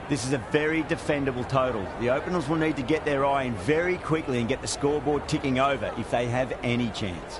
This is a very defendable total. The openers will need to get their eye in very quickly and get the scoreboard ticking over if they have any chance.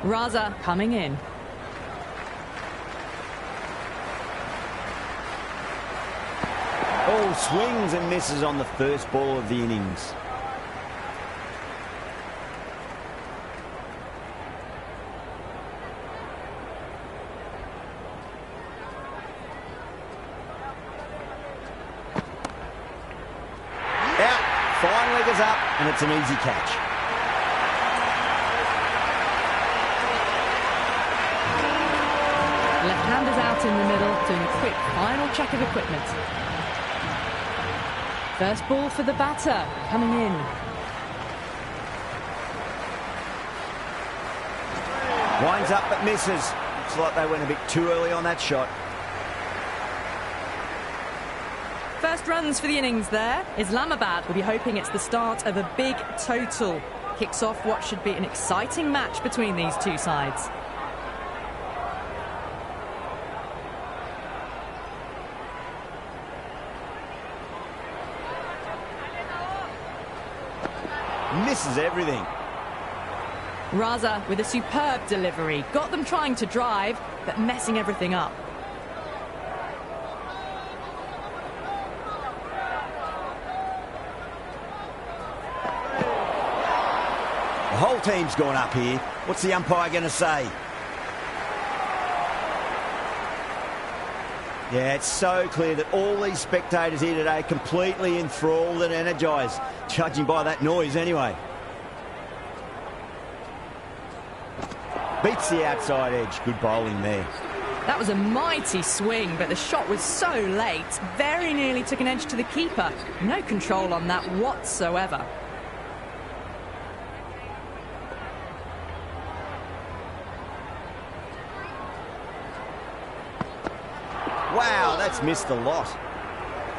Raza coming in. Oh, swings and misses on the first ball of the innings. Out. Fine leg is up, and it's an easy catch. Left-handers out in the middle, doing a quick final check of equipment. First ball for the batter, coming in. Winds up but misses. Looks like they went a bit too early on that shot. First runs for the innings there. Islamabad will be hoping it's the start of a big total. Kicks off what should be an exciting match between these two sides. Misses everything. Raza with a superb delivery. Got them trying to drive, but messing everything up. The whole team's gone up here. What's the umpire going to say? Yeah, it's so clear that all these spectators here today are completely enthralled and energised, judging by that noise anyway. Beats the outside edge. Good bowling there. That was a mighty swing, but the shot was so late. Very nearly took an edge to the keeper. No control on that whatsoever. Wow, that's missed a lot.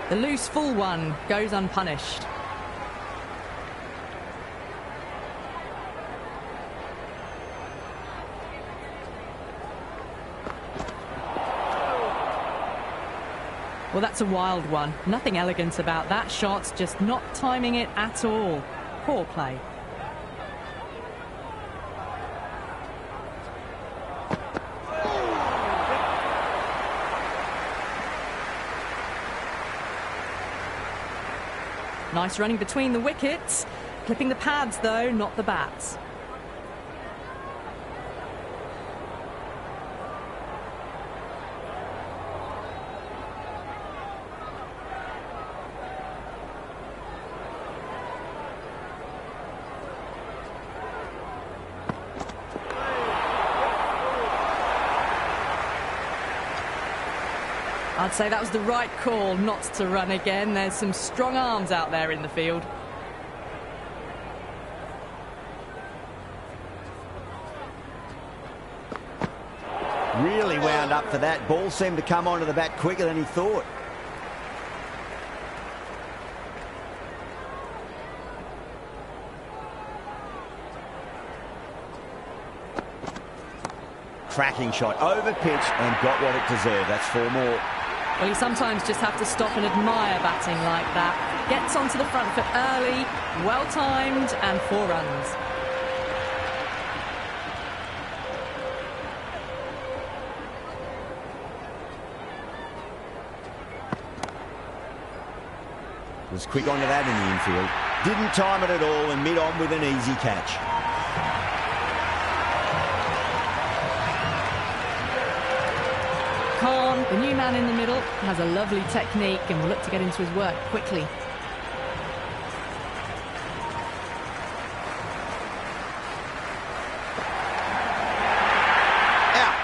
The loose full one goes unpunished. Well, that's a wild one. Nothing elegant about that shot, just not timing it at all. Poor play. Nice running between the wickets. Clipping the pads, though, not the bats. I'd say that was the right call not to run again. There's some strong arms out there in the field. Really wound up for that. Ball seemed to come onto the bat quicker than he thought. cracking shot. Over pitch and got what it deserved. That's 4 more. Well, you sometimes just have to stop and admire batting like that. Gets onto the front foot early, well-timed, and 4 runs. Was quick onto that in the infield. Didn't time it at all and mid-on with an easy catch. Khan, the new man in the middle, has a lovely technique and will look to get into his work quickly. Out.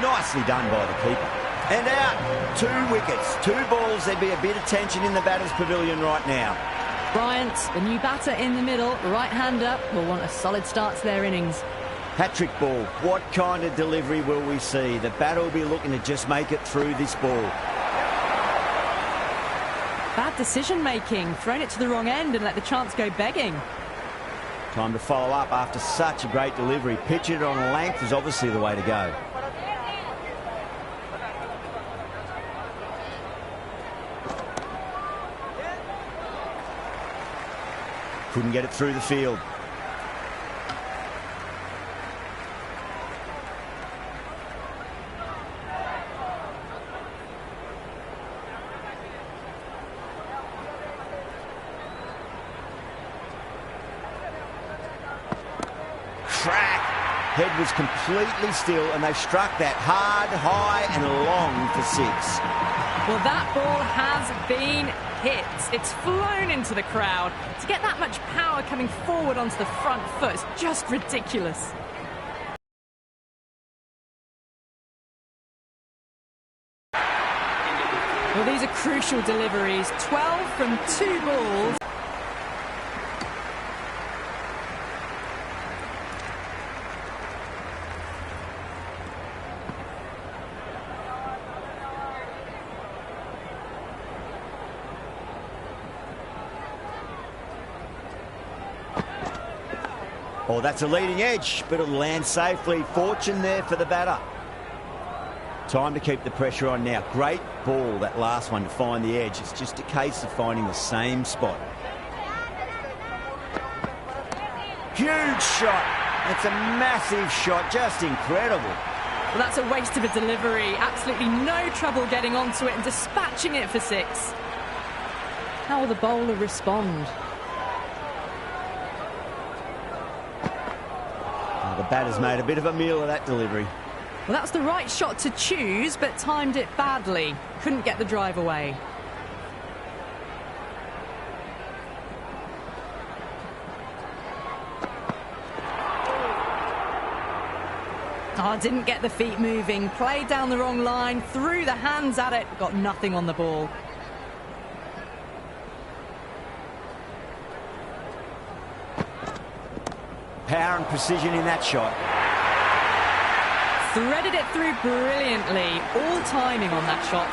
Nicely done by the keeper. And out. 2 wickets. 2 balls. There'd be a bit of tension in the batter's pavilion right now. Bryant, the new batter in the middle, right-hander, will want a solid start to their innings. Hat-trick ball. What kind of delivery will we see? The batter will be looking to just make it through this ball. Bad decision-making. Thrown it to the wrong end and let the chance go begging. Time to follow up after such a great delivery. Pitch it on a length is obviously the way to go. Couldn't get it through the field. Crack! Head was completely still and they struck that hard, high and long for 6. Well, that ball has been hit. It's flown into the crowd. To get that much power coming forward onto the front foot is just ridiculous. Well, these are crucial deliveries. 12 from 2 balls. Oh, that's a leading edge, but it'll land safely. Fortune there for the batter. Time to keep the pressure on now. Great ball, that last one, to find the edge. It's just a case of finding the same spot. Huge shot. It's a massive shot, just incredible. Well, that's a waste of a delivery. Absolutely no trouble getting onto it and dispatching it for 6. How will the bowler respond? The batter's made a bit of a meal of that delivery. Well, that's the right shot to choose, but timed it badly. Couldn't get the drive away. Oh, didn't get the feet moving. Played down the wrong line, threw the hands at it, got nothing on the ball. Power and precision in that shot. Threaded it through brilliantly. All timing on that shot.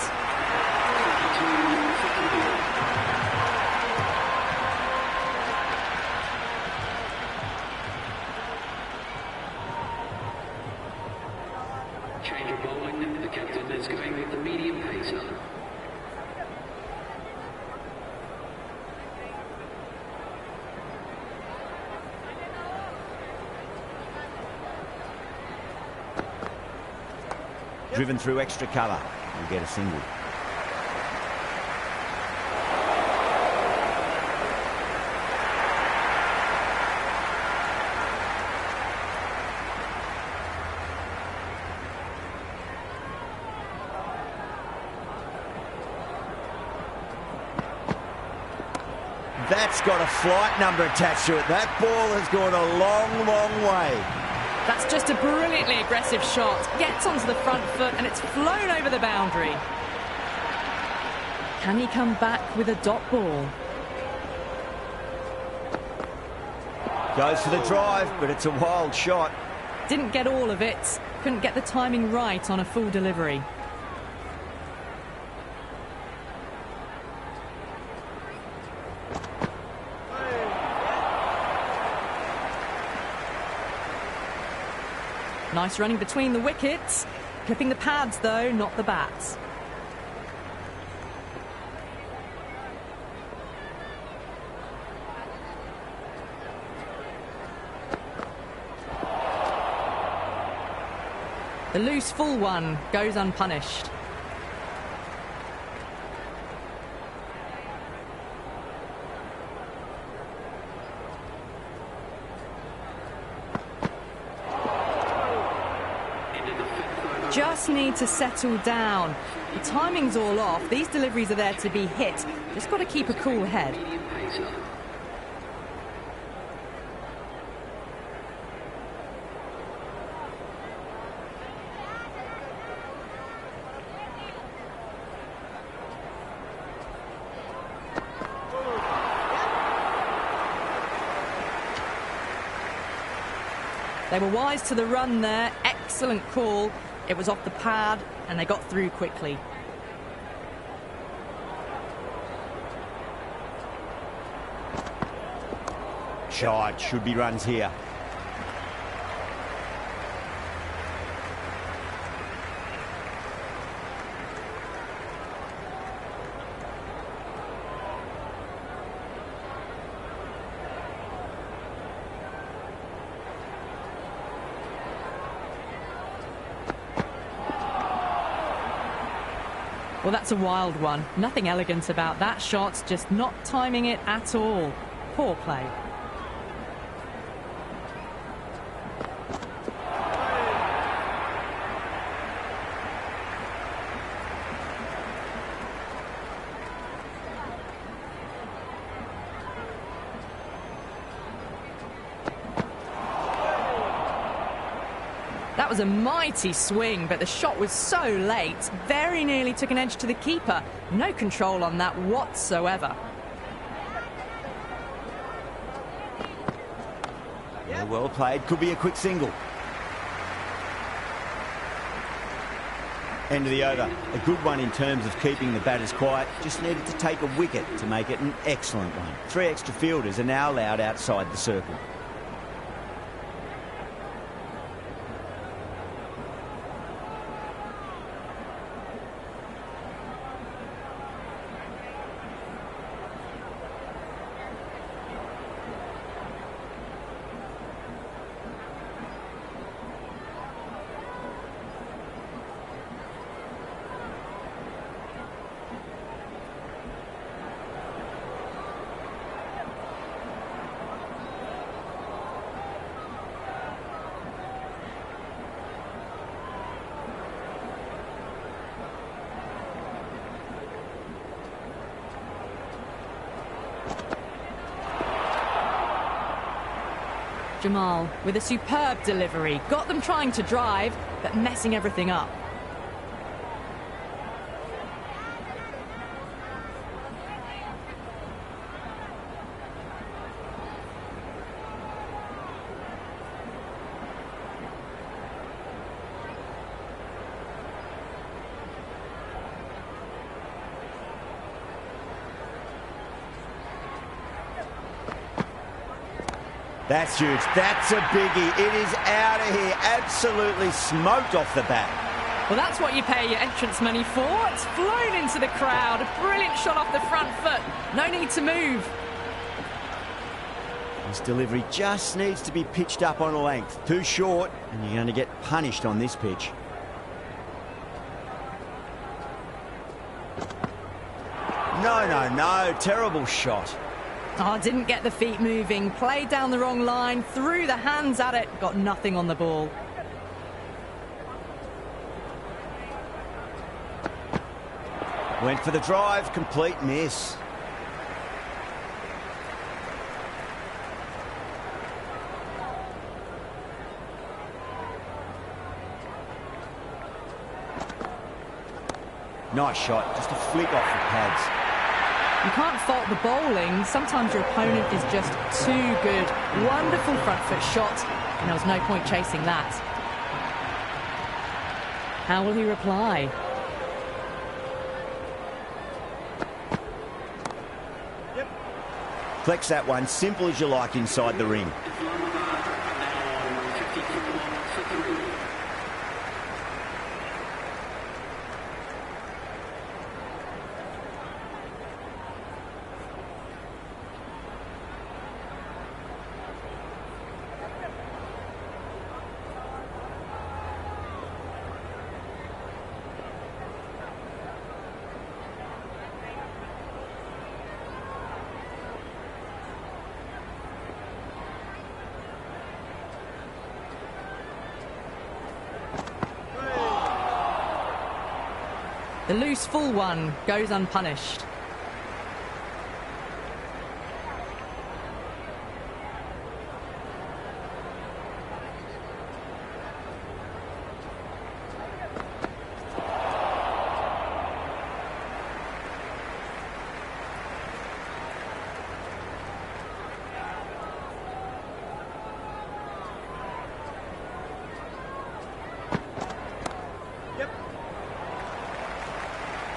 Change of bowling. The captain is going with the medium pacer. Driven through extra cover. We'll get a single. That's got a flight number attached to it. That ball has gone a long, long way. That's just a brilliantly aggressive shot. Gets onto the front foot and it's flown over the boundary. Can he come back with a dot ball? Goes for the drive, but it's a wild shot. Didn't get all of it. Couldn't get the timing right on a full delivery. Nice running between the wickets. Clipping the pads, though, not the bats. The loose full one goes unpunished. Just need to settle down. The timing's all off. These deliveries are there to be hit. Just got to keep a cool head. They were wise to the run there. Excellent call. It was off the pad, and they got through quickly. Shot, should be runs here. Well, that's a wild one. Nothing elegant about that shot, just not timing it at all. Poor play. That was a mighty swing, but the shot was so late. Very nearly took an edge to the keeper. No control on that whatsoever. Yeah, well played. Could be a quick single. End of the over. A good one in terms of keeping the batters quiet. Just needed to take a wicket to make it an excellent one. 3 extra fielders are now allowed outside the circle. Jamal with a superb delivery. Got them trying to drive, but messing everything up. That's huge. That's a biggie. It is out of here. Absolutely smoked off the bat. Well, that's what you pay your entrance money for. It's flown into the crowd. A brilliant shot off the front foot. No need to move. This delivery just needs to be pitched up on a length. Too short, and you're going to get punished on this pitch. No. Terrible shot. Oh, didn't get the feet moving. Played down the wrong line. Threw the hands at it. Got nothing on the ball. Went for the drive. Complete miss. Nice shot. Just a flick off the pads. You can't fault the bowling. Sometimes your opponent is just too good. Wonderful front foot shot, and there was no point chasing that. How will he reply? Flex that one, simple as you like inside the ring. The loose full one goes unpunished.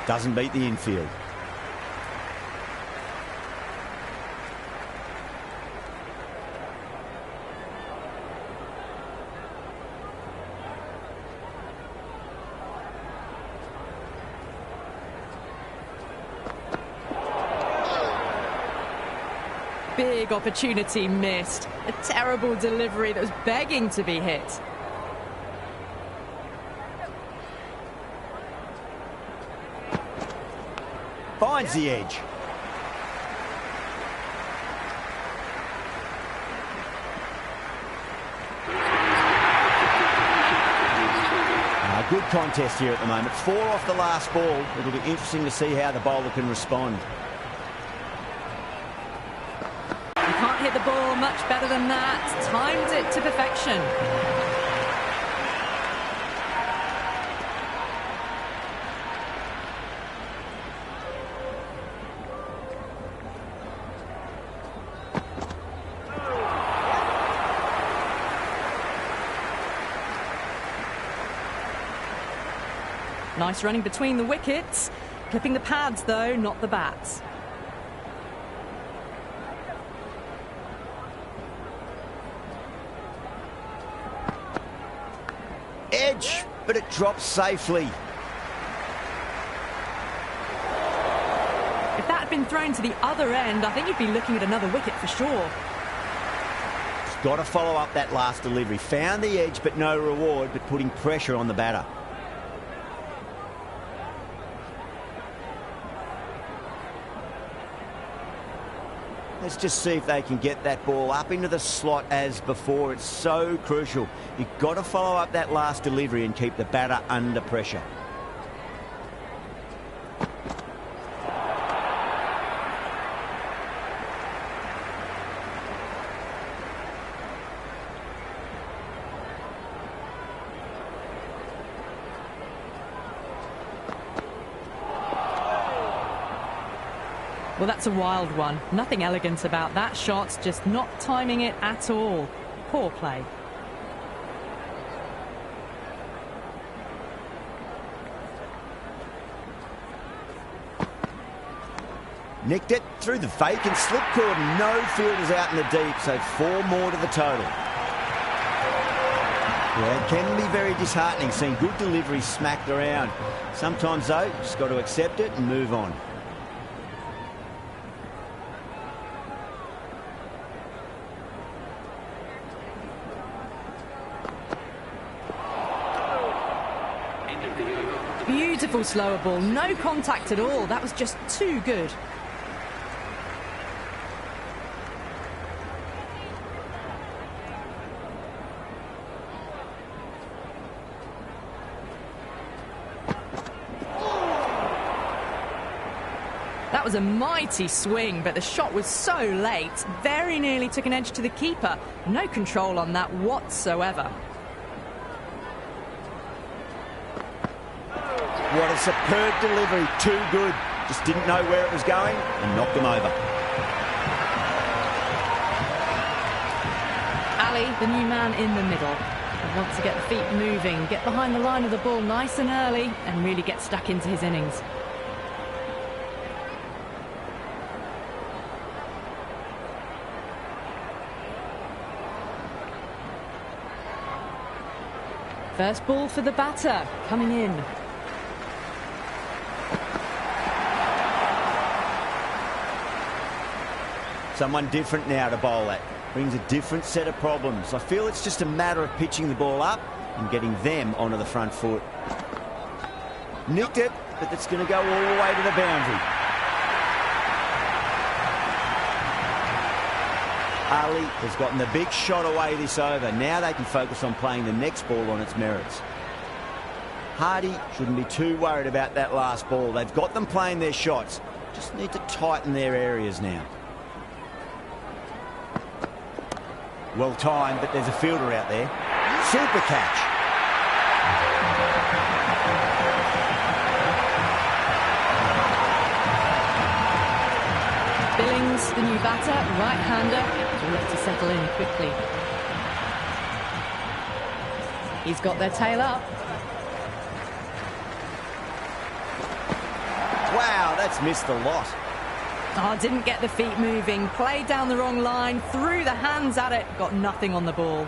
Doesn't beat the infield. Big opportunity missed. A terrible delivery that was begging to be hit. Finds the edge. Good contest here at the moment. 4 off the last ball. It'll be interesting to see how the bowler can respond. You can't hit the ball much better than that. Timed it to perfection. Nice running between the wickets. Clipping the pads, though, not the bats. Edge, but it drops safely. If that had been thrown to the other end, I think you'd be looking at another wicket for sure. He's got to follow up that last delivery. Found the edge, but no reward, but putting pressure on the batter. Let's just see if they can get that ball up into the slot as before. It's so crucial. You've got to follow up that last delivery and keep the batter under pressure. Well, that's a wild one. Nothing elegant about that shot, just not timing it at all. Poor play. Nicked it through the vacant slip cord. No fielders out in the deep, so 4 more to the total. Yeah, it can be very disheartening seeing good delivery smacked around. Sometimes, though, just got to accept it and move on. Beautiful slower ball, no contact at all. That was just too good. That was a mighty swing, but the shot was so late. Very nearly took an edge to the keeper. No control on that whatsoever. What a superb delivery, too good. Just didn't know where it was going and knocked him over. Ali, the new man in the middle. He wants to get the feet moving, get behind the line of the ball nice and early and really get stuck into his innings. First ball for the batter, coming in. Someone different now to bowl at. Brings a different set of problems. I feel it's just a matter of pitching the ball up and getting them onto the front foot. Nicked it, but it's going to go all the way to the boundary. Ali has gotten the big shot away this over. Now they can focus on playing the next ball on its merits. Hardy shouldn't be too worried about that last ball. They've got them playing their shots. Just need to tighten their areas now. Well timed, but there's a fielder out there. Super catch. Billings, the new batter, right-hander, will look to settle in quickly. He's got their tail up. Wow, that's missed a lot. Oh, didn't get the feet moving, played down the wrong line, threw the hands at it, got nothing on the ball.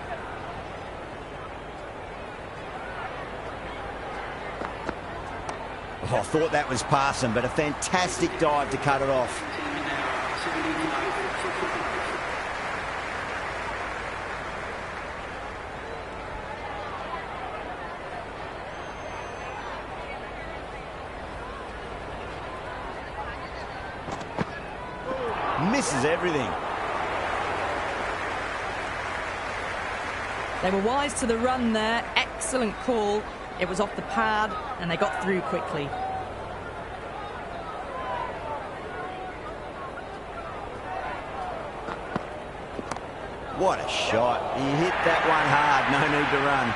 Oh, I thought that was passing, but a fantastic dive to cut it off. Misses everything. They were wise to the run there. Excellent call. It was off the pad and they got through quickly. What a shot. He hit that one hard. No need to run.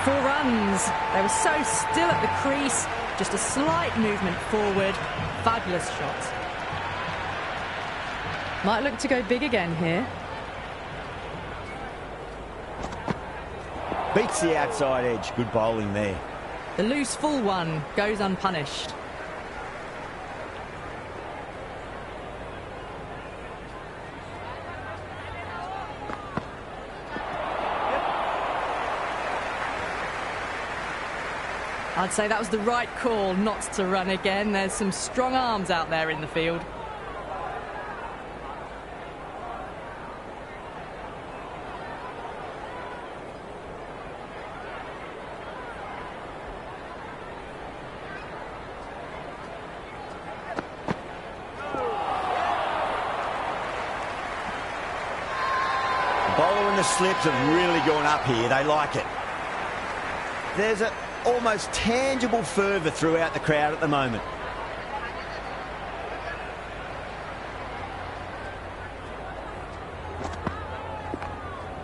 4 runs. They were so still at the crease. Just a slight movement forward. Fabulous shot. Might look to go big again here. Beats the outside edge. Good bowling there. The loose full one goes unpunished. I'd say that was the right call not to run again. There's some strong arms out there in the field. Bowler and the slips have really gone up here. They like it. There's an almost tangible fervour throughout the crowd at the moment.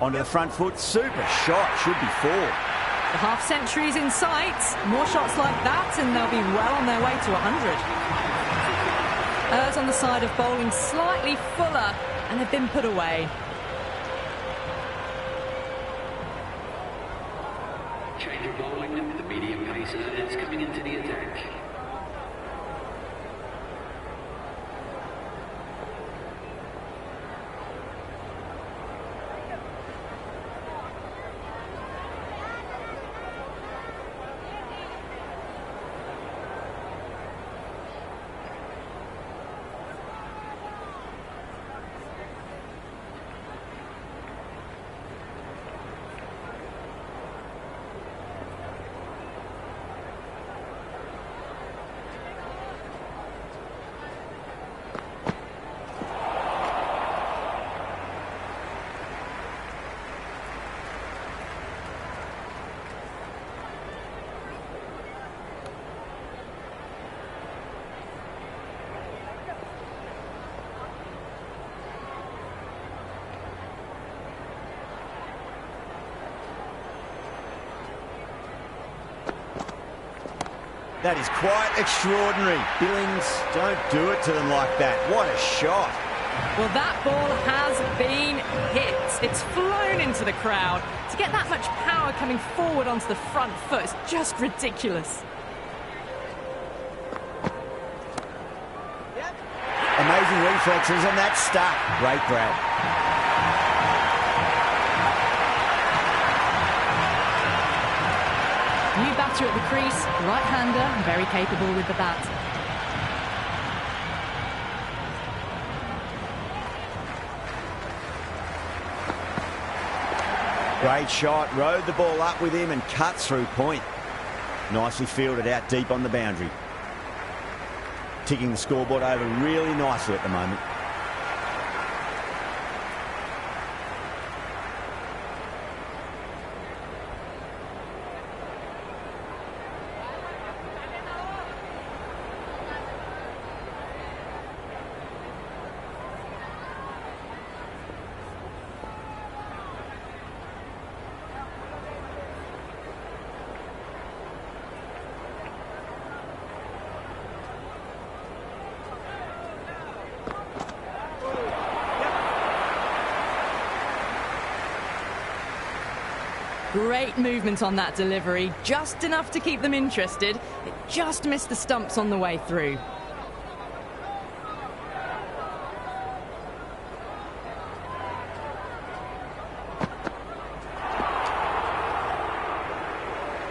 Onto the front foot. Super shot. Should be 4. The half century's in sight. More shots like that and they'll be well on their way to 100. Errs on the side of bowling slightly fuller and they've been put away. Change of bowling, the medium pacer is coming into the attack. That is quite extraordinary. Billings, don't do it to them like that. What a shot. Well, that ball has been hit. It's flown into the crowd. To get that much power coming forward onto the front foot is just ridiculous. Amazing reflexes and that's stuck. Great grab. New batter at the crease, right-hander, very capable with the bat. Great shot, rode the ball up with him and cut through point. Nicely fielded out deep on the boundary. Ticking the scoreboard over really nicely at the moment. Great movement on that delivery, just enough to keep them interested. It just missed the stumps on the way through.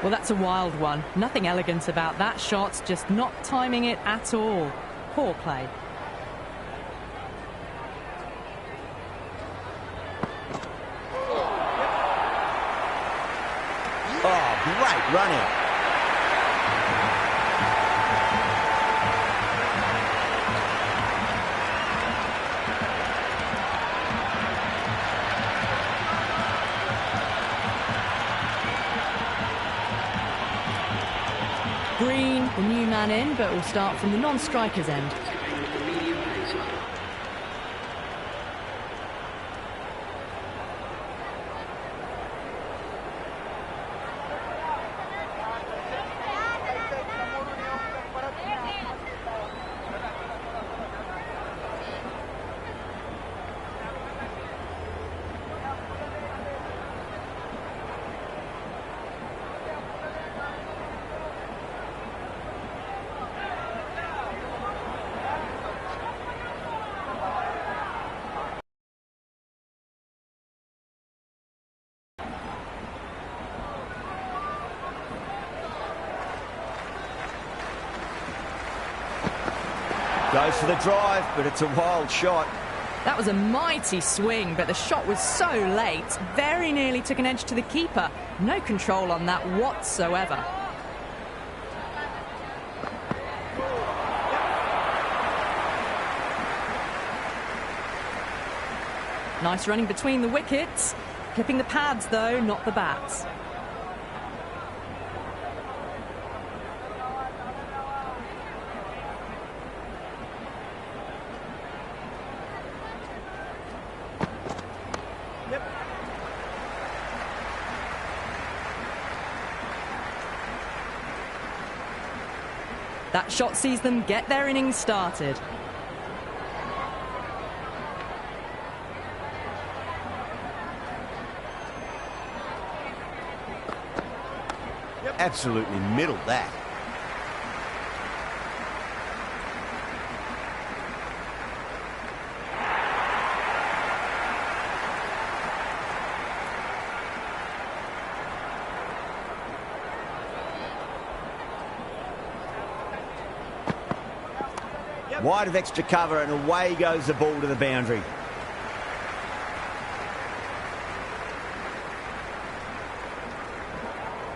Well, that's a wild one. Nothing elegant about that shot, just not timing it at all. Poor play. Oh, great run out. Green, the new man in, but will start from the non-striker's end. Goes for the drive, but it's a wild shot. That was a mighty swing, but the shot was so late. Very nearly took an edge to the keeper. No control on that whatsoever. Nice running between the wickets. Clipping the pads, though, not the bats. That shot sees them get their innings started. Absolutely middled that. Wide of extra cover, and away goes the ball to the boundary.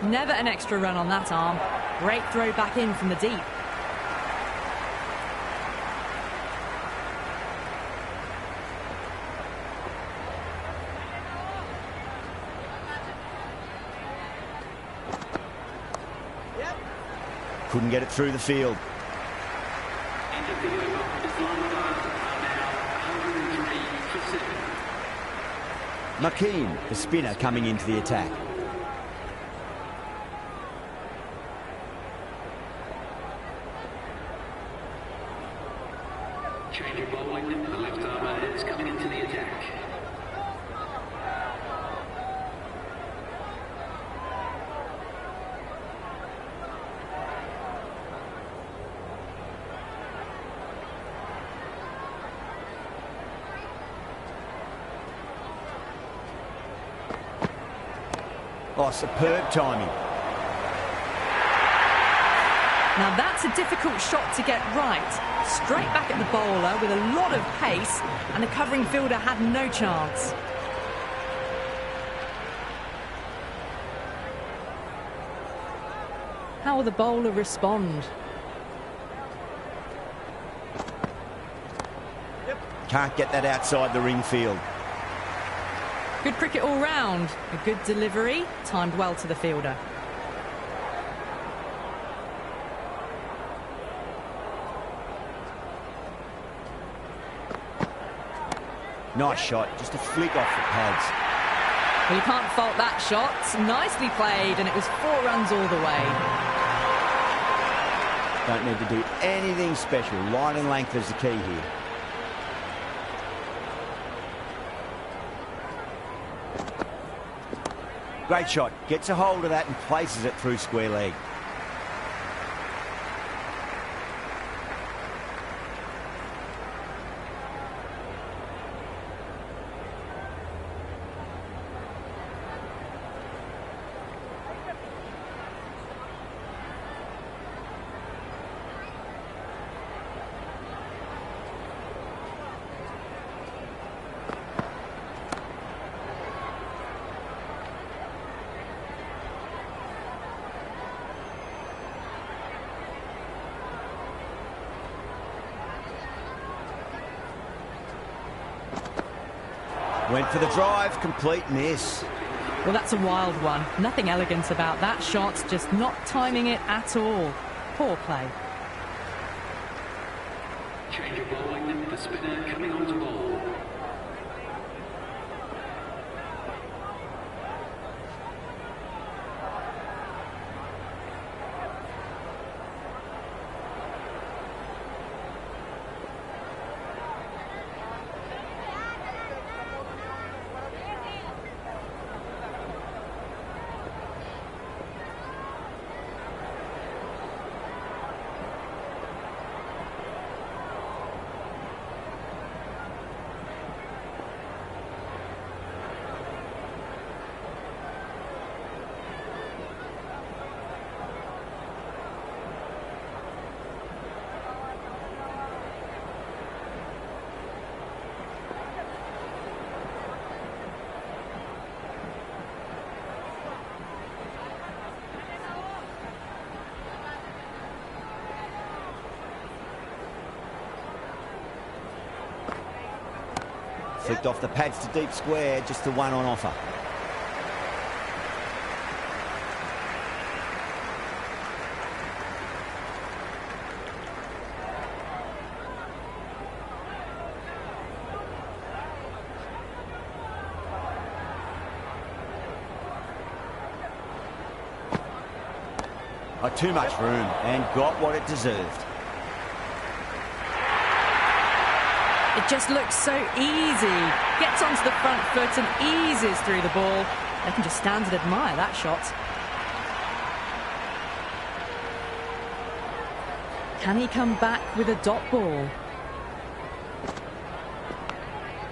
Never an extra run on that arm. Great throw back in from the deep. Couldn't get it through the field. McKean, the spinner, coming into the attack. Change of bowling, the left armour is coming into the attack. Oh, superb timing. Now that's a difficult shot to get right. Straight back at the bowler with a lot of pace, and the covering fielder had no chance. How will the bowler respond? Can't get that outside the ring field. Good cricket all round. A good delivery, timed well to the fielder. Nice shot, just a flick off the pads. Well, you can't fault that shot. Nicely played, and it was 4 runs all the way. Don't need to do anything special. Line and length is the key here. Great shot. Gets a hold of that and places it through square leg. Went for the drive, complete miss. Well, that's a wild one. Nothing elegant about that shot, just not timing it at all. Poor play. Change of bowling, the spinner coming on to bowl. Flicked off the pads to deep square, just the one on offer. Oh, too much room and got what it deserved. It just looks so easy. Gets onto the front foot and eases through the ball. They can just stand and admire that shot. Can he come back with a dot ball?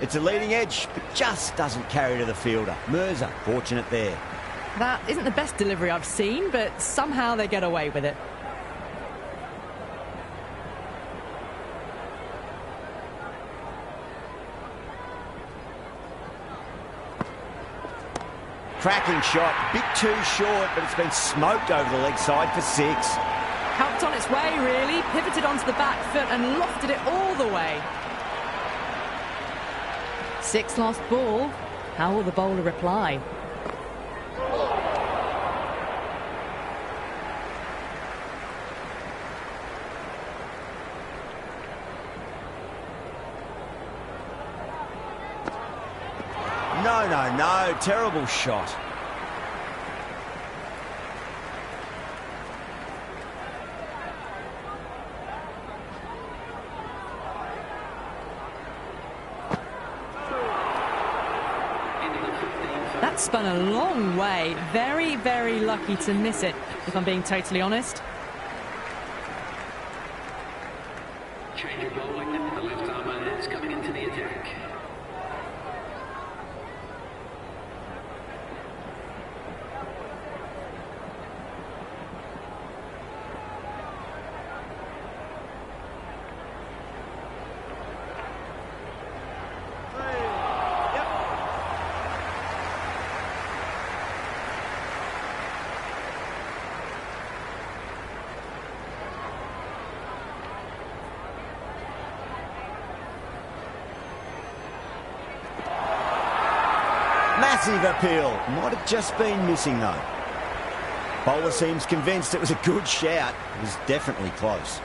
It's a leading edge, but just doesn't carry to the fielder. Mirza, fortunate there. That isn't the best delivery I've seen, but somehow they get away with it. Cracking shot, bit too short, but it's been smoked over the leg side for 6. Helped on its way, really. Pivoted onto the back foot and lofted it all the way. 6 last ball. How will the bowler reply? No, terrible shot. That spun a long way. Very, very lucky to miss it, if I'm being totally honest. Change of bowling, the left armour is coming into the attack. Massive appeal. Might have just been missing, though. Bowler seems convinced it was a good shout. It was definitely close.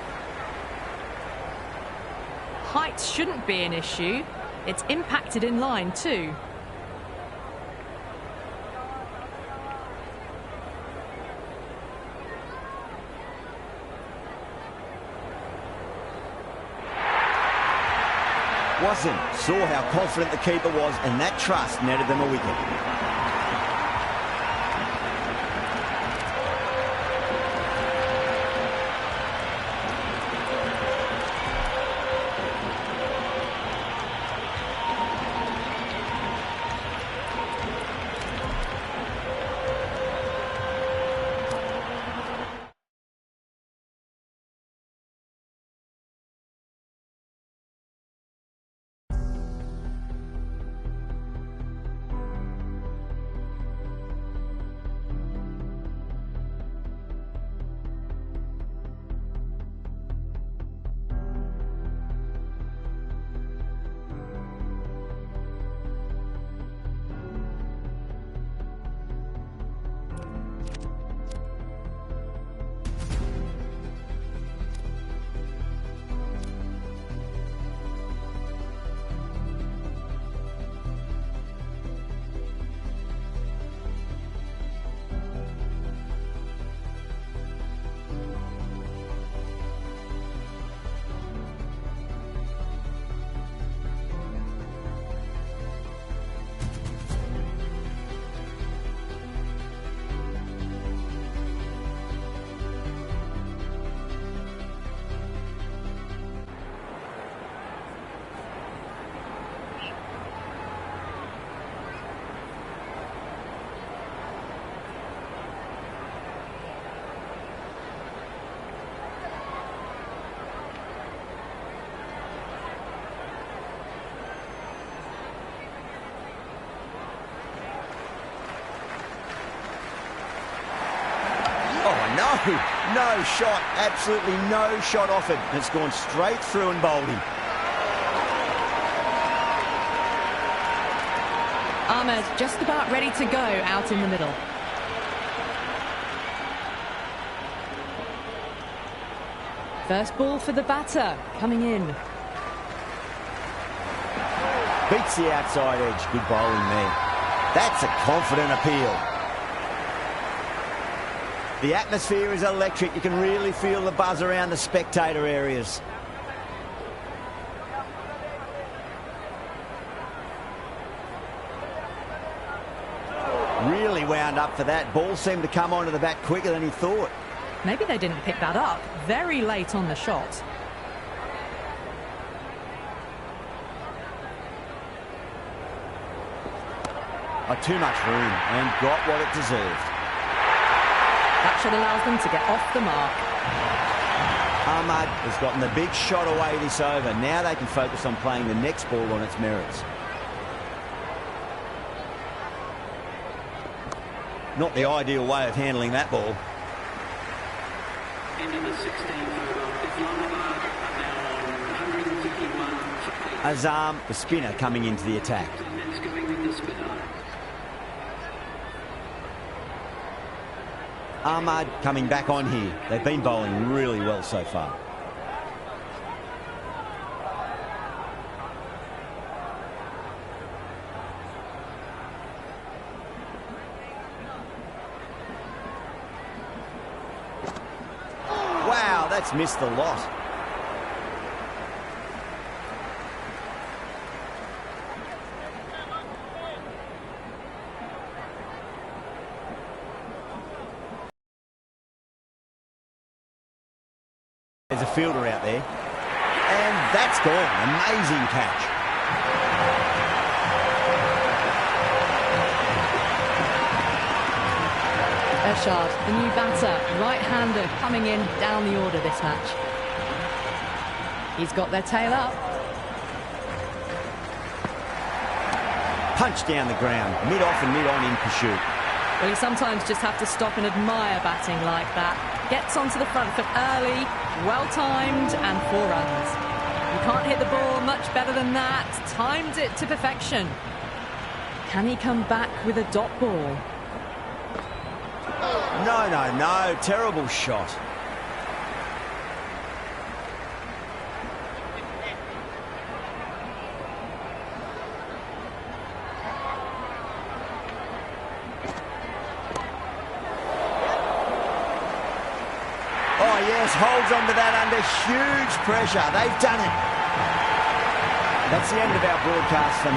Height shouldn't be an issue. It's impacted in line too. Wasim saw how confident the keeper was, and that trust netted them a wicket. no shot. Absolutely no shot offered. And it's gone straight through and bowled him. Ahmed just about ready to go out in the middle. First ball for the batter, coming in. Beats the outside edge. Good bowling there. That's a confident appeal. The atmosphere is electric. You can really feel the buzz around the spectator areas. Really wound up for that. Ball seemed to come onto the bat quicker than he thought. Maybe they didn't pick that up very late on the shot. Too much room and got what it deserved. That should allow them to get off the mark. Ahmed has gotten the big shot away this over. Now they can focus on playing the next ball on its merits. Not the ideal way of handling that ball. Into the 16th over. Islamabad are now on 151. Azam, the spinner, coming into the attack. It's going with the spinner. Ahmed coming back on here. They've been bowling really well so far. Wow, that's missed a lot. There's a fielder out there. And that's gone. Amazing catch. Ershad, the new batter, right-hander, coming in down the order this match. He's got their tail up. Punch down the ground. Mid-off and mid-on in pursuit. Well, you sometimes just have to stop and admire batting like that. Gets onto the front foot early, well-timed, and 4 runs. You can't hit the ball much better than that. Timed it to perfection. Can he come back with a dot ball? No, no, no. Terrible shot. Oh, yes, holds on to that under huge pressure. They've done it. That's the end of our broadcast for now.